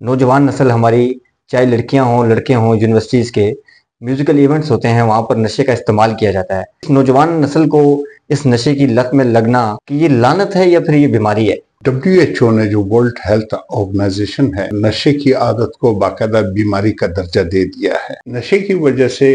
नौजवान नस्ल हमारी, चाहे लड़कियां हों लड़के हों, यूनिवर्सिटीज़ के म्यूज़िकल इवेंट्स होते हैं, वहाँ पर नशे का इस्तेमाल किया जाता है। इस नौजवान नस्ल को इस नशे की लत में लगना कि ये लानत है या फिर ये बीमारी है? WHO ने जो वर्ल्ड हेल्थ ऑर्गेनाइजेशन है, नशे की आदत को बाकायदा बीमारी का दर्जा दे दिया है। नशे की वजह से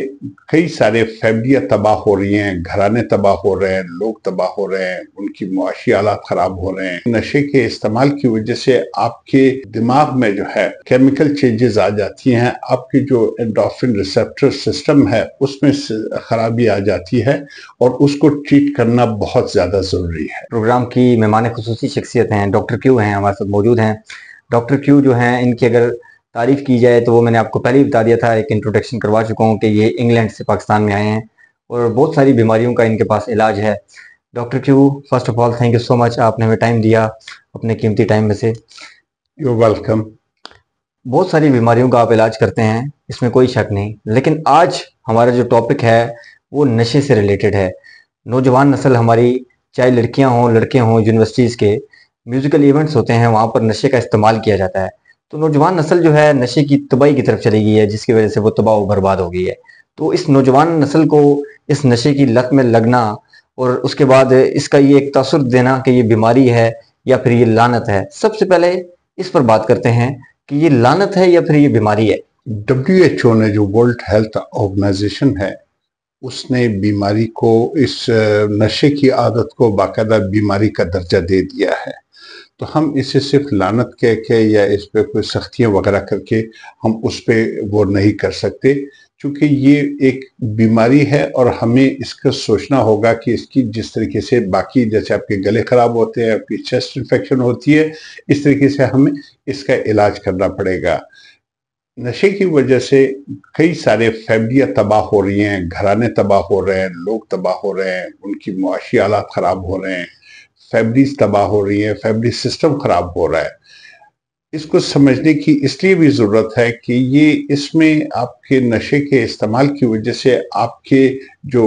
कई सारे फैमिलियां तबाह हो रही हैं, घराने तबाह हो रहे हैं, लोग तबाह हो रहे हैं, उनकी मुआशी हालात खराब हो रहे हैं। नशे के इस्तेमाल की वजह से आपके दिमाग में जो है केमिकल चेंजेस आ जाती हैं, आपकी जो एंडोर्फिन रिसेप्टर सिस्टम है उसमें खराबी आ जाती है और उसको ट्रीट करना बहुत ज्यादा जरूरी है। प्रोग्राम की मेहमान खुसूसी शख्सियत हैं, डॉक्टर क्यू हैं, हमारे साथ मौजूद हैं। डॉक्टर क्यू जो हैं, इनकी अगर तारीफ की जाए तो वो मैंने आपको पहले ही बता दिया था, एक इंट्रोडक्शन करवा चुका हूँ कि ये इंग्लैंड से पाकिस्तान में आए हैं और बहुत सारी बीमारियों का इनके पास इलाज है। Doctor Q, first of all thank you so much, आपने हमें टाइम दिया अपने कीमती टाइम में से। You welcome. बहुत सारी बीमारियों का आप इलाज करते हैं, इसमें कोई शक नहीं, लेकिन आज हमारा जो टॉपिक है वो नशे से रिलेटेड है। नौजवान नस्ल हमारी, चाहे लड़कियां हों लड़के हों, यूनिवर्सिटीज़ के म्यूज़िकल इवेंट्स होते हैं, वहाँ पर नशे का इस्तेमाल किया जाता है। तो नौजवान नस्ल जो है नशे की तबाही की तरफ चली गई है, जिसकी वजह से वो तबाह बर्बाद हो गई है। तो इस नौजवान नस्ल को इस नशे की लत में लगना और उसके बाद इसका ये एक तासुर देना कि ये बीमारी है या फिर ये लानत है, सबसे पहले इस पर बात करते हैं कि ये लानत है या फिर ये बीमारी है। WHO ने जो वर्ल्ड हेल्थ ऑर्गेनाइजेशन है उसने बीमारी को, इस नशे की आदत को बाकायदा बीमारी का दर्जा दे दिया है। तो हम इसे सिर्फ लानत कह के या इस पे कोई सख्तियां वगैरह करके हम उस पे वो नहीं कर सकते, क्योंकि ये एक बीमारी है और हमें इसका सोचना होगा कि इसकी जिस तरीके से बाकी जैसे आपके गले खराब होते हैं, आपकी चेस्ट इन्फेक्शन होती है, इस तरीके से हमें इसका इलाज करना पड़ेगा। नशे की वजह से कई सारे फैमिलियां तबाह हो रही हैं, घराने तबाह हो रहे हैं, लोग तबाह हो रहे हैं, उनकी मुआशी हालात खराब हो रहे हैं, फैमिलीज तबाह हो रही हैं, फैमिली सिस्टम खराब हो रहा है। इसको समझने की इसलिए भी जरूरत है कि ये इसमें आपके नशे के इस्तेमाल की वजह से आपके जो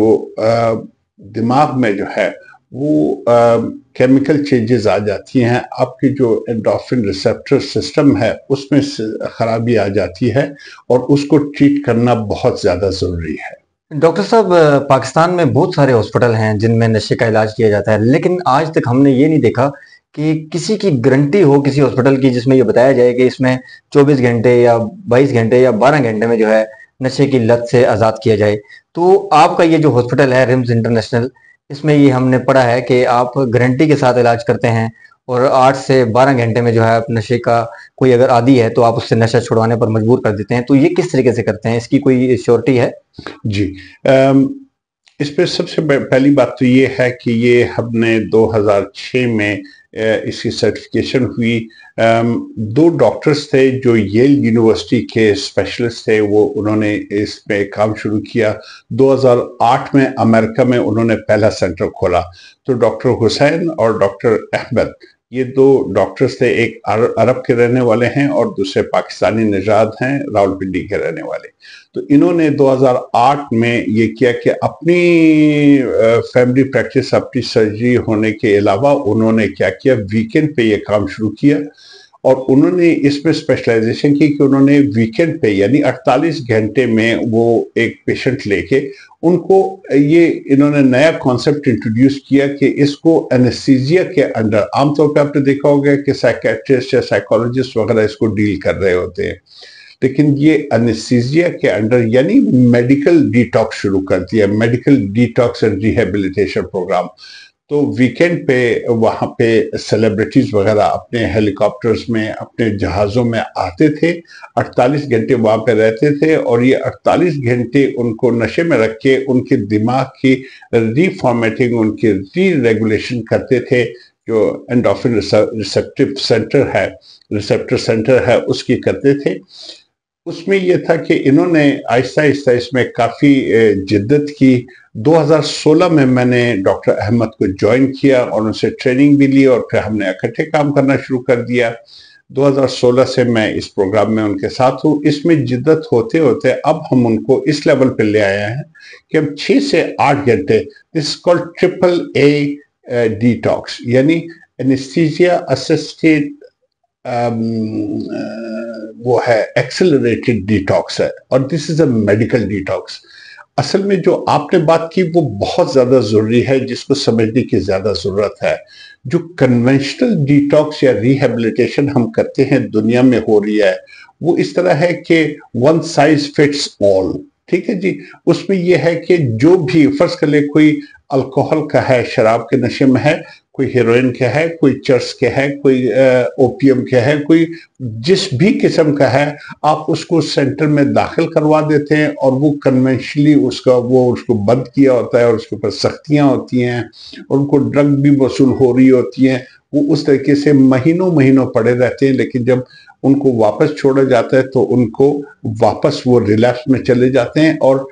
दिमाग में जो है वो केमिकल चेंजेस आ जाती हैं, आपकी जो एंडोर्फिन रिसेप्टर सिस्टम है उसमें खराबी आ जाती है और उसको ट्रीट करना बहुत ज्यादा जरूरी है। डॉक्टर साहब, पाकिस्तान में बहुत सारे हॉस्पिटल हैं जिनमें नशे का इलाज किया जाता है, लेकिन आज तक हमने ये नहीं देखा कि किसी की गारंटी हो किसी हॉस्पिटल की जिसमें ये बताया जाए कि इसमें 24 घंटे या 22 घंटे या 12 घंटे में जो है नशे की लत से आज़ाद किया जाए। तो आपका ये जो हॉस्पिटल है रिम्स इंटरनेशनल, इसमें ये हमने पढ़ा है कि आप गारंटी के साथ इलाज करते हैं और 8 से 12 घंटे में जो है आप नशे का, कोई अगर आदी है तो आप उससे नशा छुड़वाने पर मजबूर कर देते हैं। तो ये किस तरीके से करते हैं, इसकी कोई श्योरिटी है? जी, इस पे सबसे पहली बात तो ये है कि ये हमने 2006 में इसकी सर्टिफिकेशन हुई। दो डॉक्टर्स थे जो येल यूनिवर्सिटी के स्पेशलिस्ट थे, वो उन्होंने इस पे काम शुरू किया। 2008 में अमेरिका में उन्होंने पहला सेंटर खोला। तो डॉक्टर हुसैन और डॉक्टर अहमद, ये दो डॉक्टर्स थे, एक अरब के रहने वाले हैं और दूसरे पाकिस्तानी निजात हैं, रावलपिंडी के रहने वाले। तो इन्होंने 2008 में ये किया कि अपनी फैमिली प्रैक्टिस, अपनी सर्जरी होने के अलावा उन्होंने क्या किया, वीकेंड पे ये काम शुरू किया और उन्होंने इसमें स्पेशलाइजेशन की कि उन्होंने वीकेंड पे यानी 48 घंटे में वो एक पेशेंट लेके उनको, ये इन्होंने नया कॉन्सेप्ट इंट्रोड्यूस किया कि इसको एनेस्थीसिया के अंडर, आमतौर पे आपने देखा होगा कि साइकेट्रिस्ट या साइकोलॉजिस्ट वगैरह इसको डील कर रहे होते हैं, लेकिन ये एनेस्थीसिया के अंडर यानी मेडिकल डिटॉक्स शुरू कर दिया, medical detox and rehabilitation programme. तो वीकेंड पे वहाँ पे सेलिब्रिटीज वगैरह अपने हेलीकॉप्टर्स में, अपने जहाज़ों में आते थे, 48 घंटे वहाँ पे रहते थे और ये 48 घंटे उनको नशे में रख के उनके दिमाग की रीफॉर्मेटिंग, उनकी री रेगुलेशन करते थे। जो एंडोर्फिन रिसेप्टिव सेंटर है, रिसेप्टर सेंटर है, उसकी करते थे। उसमें यह था कि इन्होंने आहिस्ता आहिस्ता इसमें काफ़ी जिद्दत की। 2016 में मैंने डॉक्टर अहमद को ज्वाइन किया और उनसे ट्रेनिंग भी ली और फिर हमने इकट्ठे काम करना शुरू कर दिया। 2016 से मैं इस प्रोग्राम में उनके साथ हूँ। इसमें जिद्दत होते होते अब हम उनको इस लेवल पे ले आए हैं कि हम 6 से 8 घंटे, this called triple A detox, यानी एनेस्थीसिया असिस्टेड वो है एक्सेलरेटेड डिटॉक्स है, और this is a medical detox. असल में जो आपने बात की वो बहुत ज्यादा जरूरी है, जिसको समझने की ज्यादा जरूरत है। जो कन्वेंशनल डिटॉक्स या रिहेबिलिटेशन हम करते हैं दुनिया में हो रही है, वो इस तरह है कि वन साइज फिट्स ऑल। ठीक है जी। उसमें यह है कि जो भी फर्ज कर ले, कोई अल्कोहल का है, शराब के नशे में है, कोई हेरोइन का है, कोई चर्च के है, कोई ओपियम के है, कोई जिस भी किस्म का है, आप उसको सेंटर में दाखिल करवा देते हैं और वो कन्वेंशनली उसको बंद किया होता है और उसके ऊपर सख्तियां होती हैं और उनको ड्रग भी वसूल हो रही होती हैं। वो उस तरीके से महीनों महीनों पड़े रहते हैं, लेकिन जब उनको वापस छोड़ा जाता है तो उनको वापस वो रिलैप्स में चले जाते हैं। और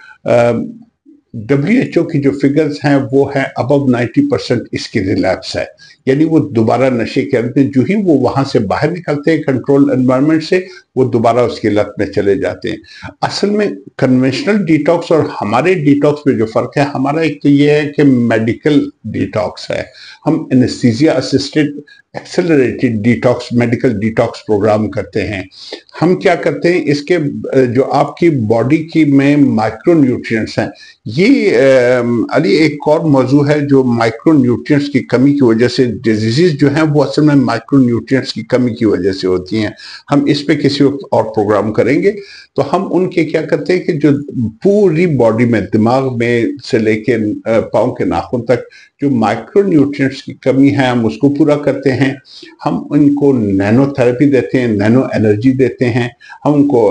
WHO की जो फिगर्स हैं वो है अबव 90% इसकी रिलैप्स है, यानी वो दोबारा नशे के अंदर जो ही वो वहां से बाहर निकलते हैं कंट्रोल एनवायरनमेंट से, वो दोबारा उसकी लत में चले जाते हैं। असल में कन्वेंशनल डिटॉक्स और हमारे डिटॉक्स में जो फर्क है, हमारा एक तो ये है कि मेडिकल डिटॉक्स है, हम anaesthesia assisted accelerated detox medical detox programme करते हैं। हम क्या करते हैं, इसके जो आपकी बॉडी की में माइक्रो न्यूट्रिएंट्स हैं, ये अली एक और मौजू है जो माइक्रो न्यूट्रिएंट्स की कमी की वजह से डिजीजेस जो हैं वो असल में माइक्रो न्यूट्रिएंट्स की कमी की वजह से होती हैं। हम इस पे किसी वक्त और प्रोग्राम करेंगे। तो हम उनके क्या करते हैं कि जो पूरी बॉडी में, दिमाग में से लेके पाँव के नाखून तक जो माइक्रो न्यूट्रिएंट्स की कमी है, हम उसको पूरा करते हैं। हम उनको नैनो थेरेपी देते हैं, नैनो एनर्जी देते हैं। हम उनको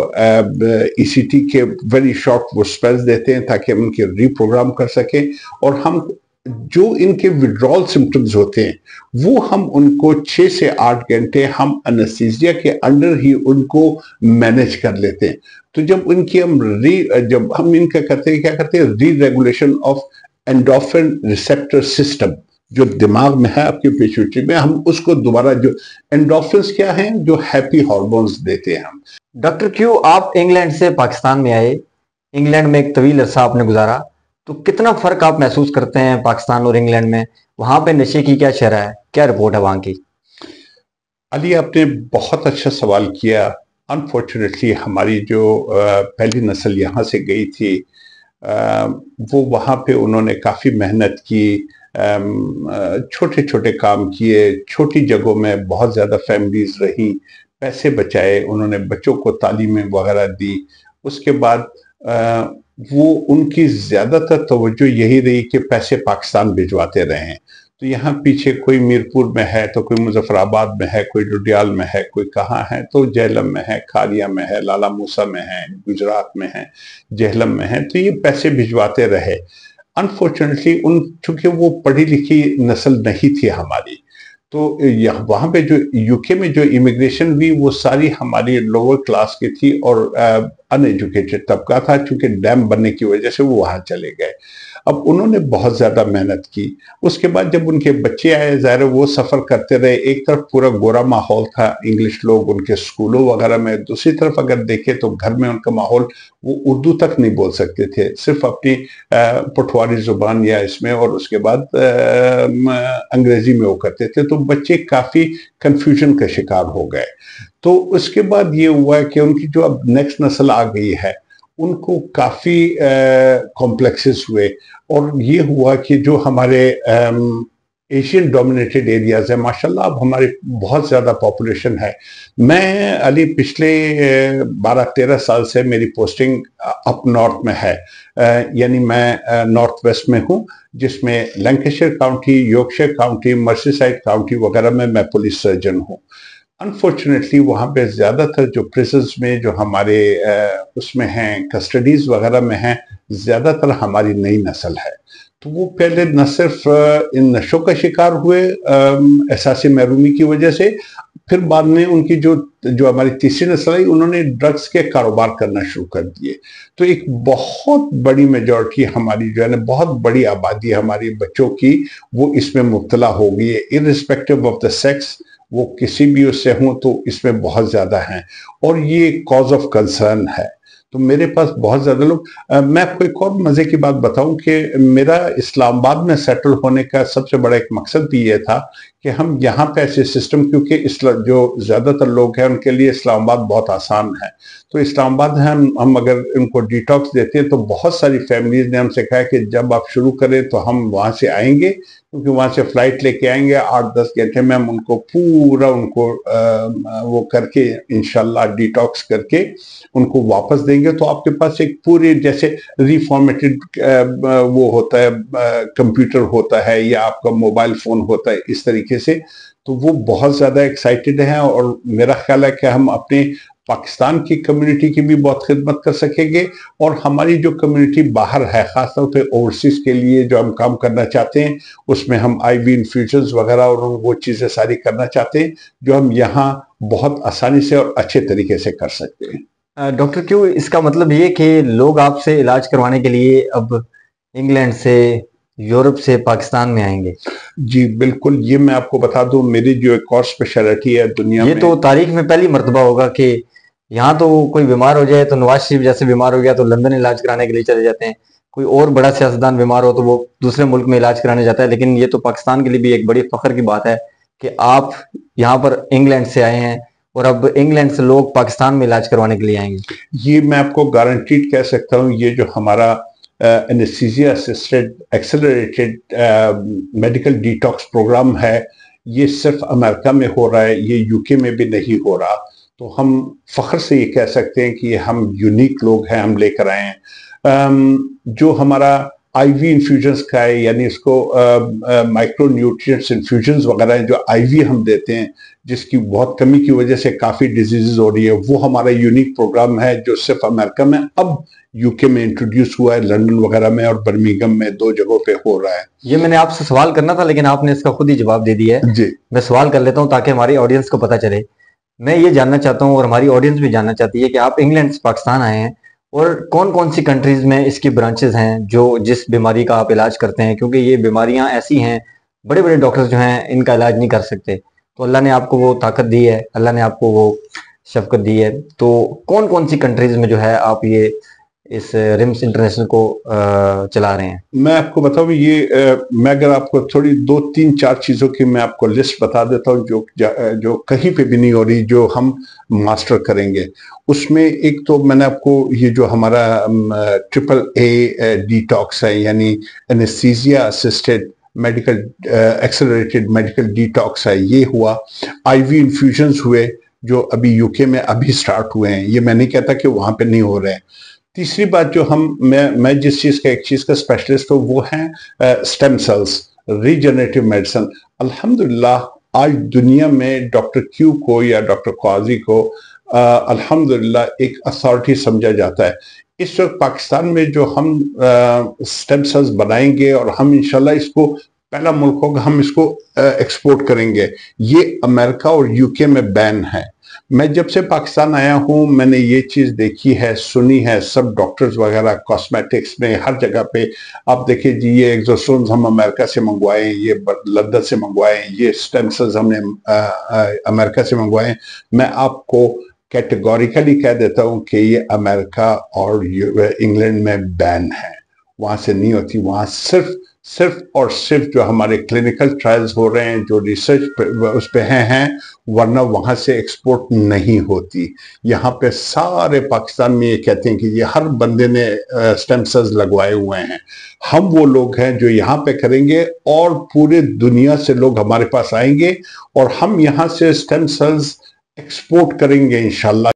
ECT के वेरी शॉर्ट वो स्पेल्स देते हैं ताकि हम उनके रिप्रोग्राम कर सकें। और हम जो इनके विड्रॉल सिम्टम्स होते हैं वो हम उनको 6 से 8 घंटे हम एनेस्थीसिया के अंडर ही उनको मैनेज कर लेते हैं। तो जब हम इनका करते हैं, क्या करते हैं, री regulation of endorphin receptor system जो दिमाग में है आपके पिट्यूटरी में, हम उसको दोबारा, जो एंडोर्फिन्स क्या हैं, जो हैप्पी हार्मोन्स देते हैं हम। डॉक्टर क्यू, आप इंग्लैंड से पाकिस्तान में आए, इंग्लैंड में एक तवील अरसा आपने गुजारा, तो कितना फर्क आप महसूस करते हैं पाकिस्तान और इंग्लैंड में? वहां पे नशे की क्या शरह है, क्या रिपोर्ट है वहां की? अली, आपने बहुत अच्छा सवाल किया। अनफॉर्चुनेटली हमारी जो पहली नस्ल यहाँ से गई थी, वो वहाँ पे उन्होंने काफ़ी मेहनत की, छोटे छोटे काम किए, छोटी जगहों में बहुत ज़्यादा फैमिलीज रहीं, पैसे बचाए, उन्होंने बच्चों को तालीमें वगैरह दी। उसके बाद वो उनकी ज़्यादातर तवज्जो यही रही कि पैसे पाकिस्तान भिजवाते रहे हैं। तो यहाँ पीछे कोई मीरपुर में है, तो कोई मुजफ्फराबाद में है, कोई लुधियाल में है, कोई कहाँ है, तो जेहलम में है, खारिया में है, लाला मूसा में है, गुजरात में है, जेहलम में है, तो ये पैसे भिजवाते रहे। अनफॉर्चुनेटली चूंकि वो पढ़ी लिखी नस्ल नहीं थी हमारी, तो वहाँ पे जो UK में जो इमिग्रेशन हुई वो सारी हमारी लोअर क्लास की थी और अनएजुकेटेड तबका था, चूंकि डैम बनने की वजह से वो वहाँ चले गए। अब उन्होंने बहुत ज़्यादा मेहनत की। उसके बाद जब उनके बच्चे आए, ज़ाहिर वो सफ़र करते रहे। एक तरफ पूरा गोरा माहौल था, इंग्लिश लोग उनके स्कूलों वगैरह में, दूसरी तरफ अगर देखें तो घर में उनका माहौल, वो उर्दू तक नहीं बोल सकते थे, सिर्फ अपनी पठवारी ज़ुबान या इसमें, और उसके बाद अंग्रेज़ी में वो करते थे। तो बच्चे काफ़ी कन्फ्यूजन का शिकार हो गए। तो उसके बाद ये हुआ कि उनकी जो अब नेक्स्ट नस्ल आ गई है, उनको काफ़ी कॉम्प्लेक्सेस हुए, और ये हुआ कि जो हमारे एशियन डोमिनेटेड एरियाज है, माशाल्लाह अब हमारी बहुत ज़्यादा पॉपुलेशन है। मैं अली पिछले 12-13 साल से मेरी पोस्टिंग अप नॉर्थ में है, यानी मैं नॉर्थ वेस्ट में हूँ, जिसमें Lancashire county, Yorkshire county, Merseyside county वगैरह में मैं पुलिस सर्जन हूँ। अनफॉर्चुनेटली वहाँ पे ज़्यादातर जो प्रिजन्स में जो हमारे उसमें हैं, कस्टडीज वगैरह में हैं, ज़्यादातर हमारी नई नस्ल है। तो वो पहले न सिर्फ इन नशों का शिकार हुए एहसासी महरूमी की वजह से, फिर बाद में उनकी जो हमारी तीसरी नस्ल आई, उन्होंने ड्रग्स के कारोबार करना शुरू कर दिए। तो एक बहुत बड़ी मेजॉरिटी हमारी जो है ना, बहुत बड़ी आबादी हमारी बच्चों की वो इसमें मुब्तला हो गई है, इर्रिस्पेक्टिव ऑफ द सेक्स, वो किसी भी उससे हों, तो इसमें बहुत ज़्यादा हैं और ये कॉज ऑफ कंसर्न है। तो मेरे पास बहुत ज़्यादा लोग, मैं आपको एक और मज़े की बात बताऊं कि मेरा इस्लामाबाद में सेटल होने का सबसे बड़ा एक मकसद भी ये था कि हम यहाँ पे ऐसे सिस्टम, क्योंकि जो ज्यादातर लोग हैं उनके लिए इस्लामाबाद बहुत आसान है, तो इस्लामाबाद हम अगर इनको डिटॉक्स देते हैं तो बहुत सारी फैमिलीज ने हमसे कहा कि जब आप शुरू करें तो हम वहां से आएंगे, क्योंकि वहां से फ्लाइट लेके आएंगे 8-10 घंटे में हम उनको पूरा वो करके इंशाल्लाह डिटॉक्स करके उनको वापस देंगे। तो आपके पास एक पूरे जैसे रिफॉर्मेटेड वो होता है, कंप्यूटर होता है या आपका मोबाइल फोन होता है, इस तरीके से। तो वो बहुत ज्यादा एक्साइटेड हैं और मेरा ख्याल है कि हम अपने पाकिस्तान की कम्युनिटी की भी बहुत खिदमत कर सकेंगे और हमारी जो कम्युनिटी बाहर है, खासतौर पे ओवरसीज के लिए जो हम काम करना चाहते हैं, उसमें हम आईवी इन्फ्यूजन्स वगैरह और वो चीजें सारी करना चाहते हैं जो हम यहाँ बहुत आसानी से और अच्छे तरीके से कर सकते हैं। डॉक्टर क्यों, इसका मतलब ये कि लोग आपसे इलाज करवाने के लिए अब इंग्लैंड से, यूरोप से पाकिस्तान में आएंगे? जी बिल्कुल, ये मैं आपको बता दूं, मेरी जो एक और स्पेशलिटी है दुनिया ये में, तो तारीख में पहली मर्तबा होगा कि यहाँ तो कोई बीमार हो जाए तो नवाज शरीफ जैसे बीमार हो गया तो लंदन इलाज कराने के लिए चले जाते हैं, कोई और बड़ा सियासतदान बीमार हो तो वो दूसरे मुल्क में इलाज कराने जाता है, लेकिन ये तो पाकिस्तान के लिए भी एक बड़ी फख्र की बात है कि आप यहाँ पर इंग्लैंड से आए हैं और अब इंग्लैंड से लोग पाकिस्तान में इलाज करवाने के लिए आएंगे। ये मैं आपको गारंटीड कह सकता हूँ, ये जो हमारा anaesthesia assisted accelerated medical detox programme है, ये सिर्फ अमेरिका में हो रहा है, ये यूके में भी नहीं हो रहा। तो हम फख्र से ये कह सकते हैं कि हम यूनिक लोग हैं, हम लेकर आए हैं। जो हमारा आईवी इन्फ्यूजन्स का है, यानी इसको माइक्रो न्यूट्रिएंट्स इन्फ्यूजन्स वगैरह हैं जो आईवी हम देते हैं, जिसकी बहुत कमी की वजह से काफी डिजीजेज हो रही है, वो हमारा यूनिक प्रोग्राम है जो सिर्फ अमेरिका में, अब यूके में इंट्रोड्यूस हुआ है, लंदन वगैरह में और बर्मिंघम में 2 जगहों पे हो रहा है। ये मैंने आपसे सवाल करना था लेकिन आपने इसका खुद ही जवाब दे दिया है। जी, मैं सवाल कर लेता हूँ ताकि हमारी ऑडियंस को पता चले। मैं ये जानना चाहता हूँ और हमारी ऑडियंस भी जानना चाहती है कि आप इंग्लैंड से पाकिस्तान आए हैं और कौन कौन सी कंट्रीज में इसकी ब्रांचेस हैं जो जिस बीमारी का आप इलाज करते हैं, क्योंकि ये बीमारियां ऐसी हैं बड़े बड़े डॉक्टर्स जो हैं इनका इलाज नहीं कर सकते, तो अल्लाह ने आपको वो ताकत दी है, अल्लाह ने आपको वो शफकत दी है, तो कौन कौन सी कंट्रीज में जो है आप ये इस रिम्स इंटरनेशनल को चला रहे हैं? मैं आपको बताऊं, मैं अगर आपको थोड़ी 2-3-4 चीजों की मैं आपको लिस्ट बता देता हूं जो कहीं पे भी नहीं हो रही, जो हम मास्टर करेंगे। उसमें एक तो मैंने आपको ये जो हमारा AAA डिटॉक्स है, यानी anaesthesia assisted medical accelerated medical detox है, ये हुआ। आईवी इन्फ्यूजन्स हुए जो अभी यूके में अभी स्टार्ट हुए हैं, ये मैं नहीं कहता कि वहां पे नहीं हो रहे हैं। तीसरी बात जो मैं जिस चीज का एक चीज का स्पेशलिस्ट हूँ वो है स्टेम सेल्स, रीजनरेटिव मेडिसिन। अल्हम्दुलिल्लाह आज दुनिया में डॉक्टर क्यू को या डॉक्टर क्वाजी को अल्हम्दुलिल्लाह एक अथॉरिटी समझा जाता है। इस वक्त पाकिस्तान में जो हम स्टेम सेल्स बनाएंगे और हम इंशाल्लाह इसको, पहला मुल्क होगा हम इसको एक्सपोर्ट करेंगे, ये अमेरिका और यूके में बैन है। मैं जब से पाकिस्तान आया हूं मैंने ये चीज देखी है, सुनी है, सब डॉक्टर्स वगैरह कॉस्मेटिक्स में हर जगह पे आप देखिए जी, ये एक्सोसोम्स हम अमेरिका से मंगवाए, ये लंदन से मंगवाए, ये स्टेम सेल्स हमने अमेरिका से मंगवाए। मैं आपको कैटेगोरिकली कह देता हूं कि ये अमेरिका और इंग्लैंड में बैन है, वहां से नहीं होती। वहां सिर्फ और सिर्फ जो हमारे क्लिनिकल ट्रायल्स हो रहे हैं, जो रिसर्च उस पे हैं, वरना वहां से एक्सपोर्ट नहीं होती। यहाँ पे सारे पाकिस्तान में ये कहते हैं कि ये हर बंदे ने स्टेम सेल्स लगवाए हुए हैं। हम वो लोग हैं जो यहाँ पे करेंगे और पूरे दुनिया से लोग हमारे पास आएंगे और हम यहाँ से स्टेम सेल्स एक्सपोर्ट करेंगे इंशाल्लाह।